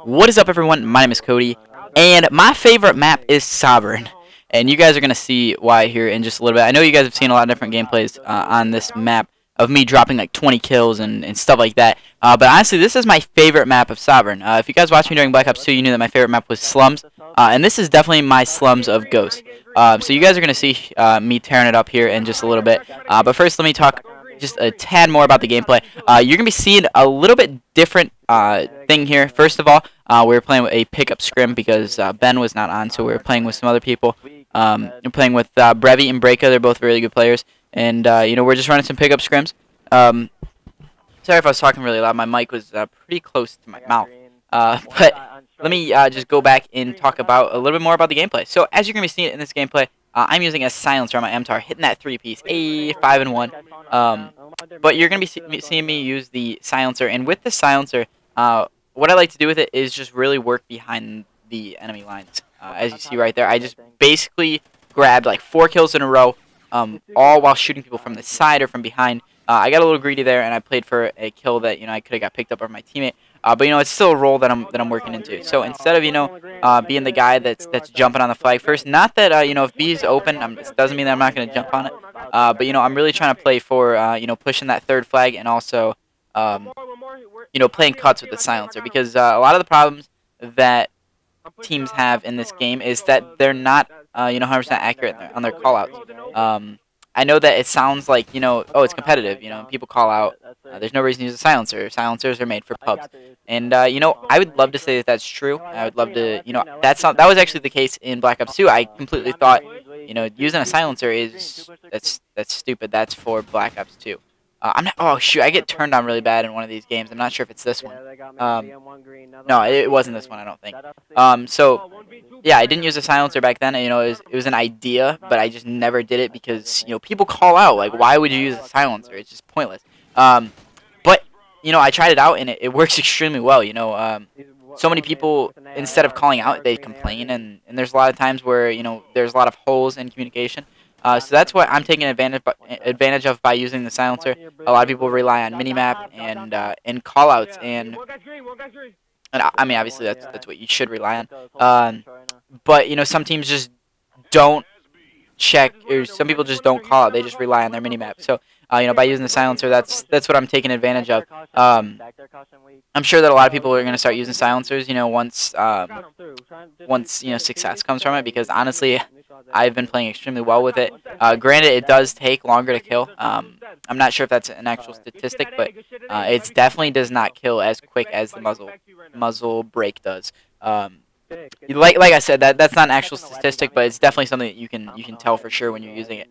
What is up, everyone? My name is Cody, and my favorite map is Sovereign. And you guys are going to see why here in just a little bit. I know you guys have seen a lot of different gameplays on this map of me dropping like 20 kills and stuff like that. But honestly, this is my favorite map of Sovereign. If you guys watched me during Black Ops 2, you knew that my favorite map was Slums. And this is definitely my Slums of Ghost. So you guys are going to see me tearing it up here in just a little bit. But first, let me talk just a tad more about the gameplay. You're going to be seeing a little bit different thing here. First of all, we were playing with a pickup scrim because Ben was not on, so we were playing with some other people. We're playing with Brevi and Breaka. They're both really good players. And, we're just running some pickup scrims. Sorry if I was talking really loud. My mic was pretty close to my mouth. But let me just go back and talk about a little bit more about the gameplay. So, as you're going to be seeing in this gameplay, I'm using a silencer on my MTAR, hitting that 3-piece, a 5-1. But you're going to be seeing me use the silencer, and with the silencer, what I like to do with it is just really work behind the enemy lines. As you see right there, I just basically grabbed like 4 kills in a row, all while shooting people from the side or from behind. I got a little greedy there, and I played for a kill that I could have got picked up by my teammate. But it's still a role that I'm working into. So instead of being the guy that's jumping on the flag first, not that if B is open, it doesn't mean that I'm not going to jump on it. But I'm really trying to play for pushing that third flag and also playing cuts with the silencer, because a lot of the problems that teams have in this game is that they're not 100% accurate on their callouts. I know that it sounds like, oh, it's competitive, people call out, there's no reason to use a silencer. Silencers are made for pubs. And, I would love to say that that's true. I would love to, that was actually the case in Black Ops 2. I completely thought, using a silencer that's stupid. That's for Black Ops 2. Oh, shoot, I get turned on really bad in one of these games. I'm not sure if it's this one. No, it wasn't this one, I don't think. So, yeah, I didn't use a silencer back then. It was an idea, but I just never did it because, people call out, like, why would you use a silencer? It's just pointless. But, I tried it out, and it works extremely well, So many people, instead of calling out, they complain, and there's a lot of times where, there's a lot of holes in communication. So that's what I'm taking advantage of by using the silencer. A lot of people rely on minimap and callouts, and I mean, obviously that's what you should rely on. But some teams just don't check, or some people just don't call out. They just rely on their minimap. So by using the silencer, that's what I'm taking advantage of. I'm sure that a lot of people are going to start using silencers, once success comes from it, because honestly, I've been playing extremely well with it. Granted, it does take longer to kill. I'm not sure if that's an actual statistic, but it definitely does not kill as quick as the muzzle break does. Like I said, that's not an actual statistic, but it's definitely something that you can tell for sure when you're using it.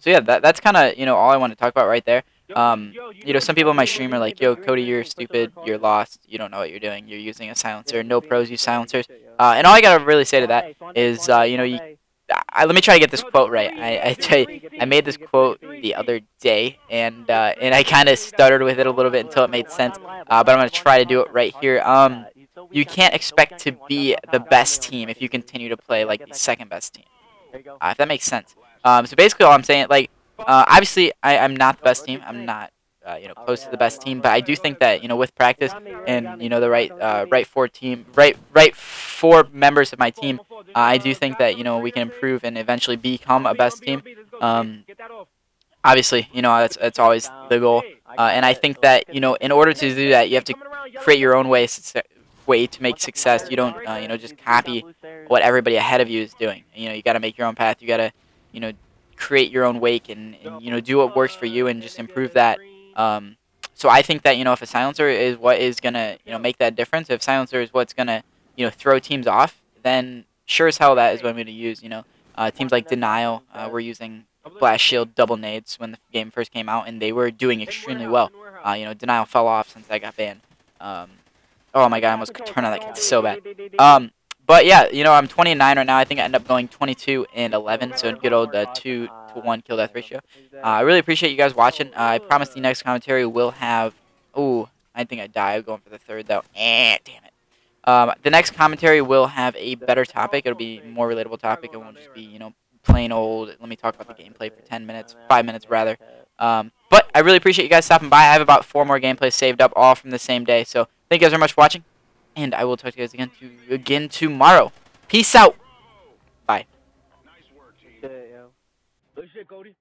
So yeah, that's kind of all I want to talk about right there. Some people in my stream are like, yo, Cody, you're stupid, you're lost, you don't know what you're doing, you're using a silencer, no pros use silencers. And all I gotta really say to that is, let me try to get this quote right. I made this quote the other day, and I kind of stuttered with it a little bit until it made sense. But I'm gonna try to do it right here. You can't expect to be the best team if you continue to play like the second best team. If that makes sense. So basically, all I'm saying, like, obviously, I'm not the best team. I'm not, close to the best team. But I do think that, with practice and the right four members of my team, I do think that we can improve and eventually become a best team. Obviously, that's always the goal. And I think that in order to do that, you have to create your own way to make success. You don't just copy what everybody ahead of you is doing. You got to make your own path. You got to create your own wake and do what works for you and just improve that. So I think that if a silencer is what is gonna make that difference, if silencer is what's gonna throw teams off, then sure as hell that is what I'm gonna use. Teams like Denial were using Blast Shield double nades when the game first came out, and they were doing extremely well. Denial fell off since I got banned. Oh my god, I almost turned on that kid so bad. But yeah, I'm 20-9 right now. I think I end up going 22-11, so good old 2-to-1 kill death ratio. I really appreciate you guys watching. I promise the next commentary will have. Ooh, I think I died. I'm going for the third though. Damn it. The next commentary will have a better topic. It'll be a more relatable topic. It won't just be plain old. Let me talk about the gameplay for 10 minutes, 5 minutes rather. But I really appreciate you guys stopping by. I have about 4 more gameplays saved up, all from the same day. So Thank you guys very much for watching, and I will talk to you guys again tomorrow. Peace out. Bye. Shit, yo. Good shit, Cody.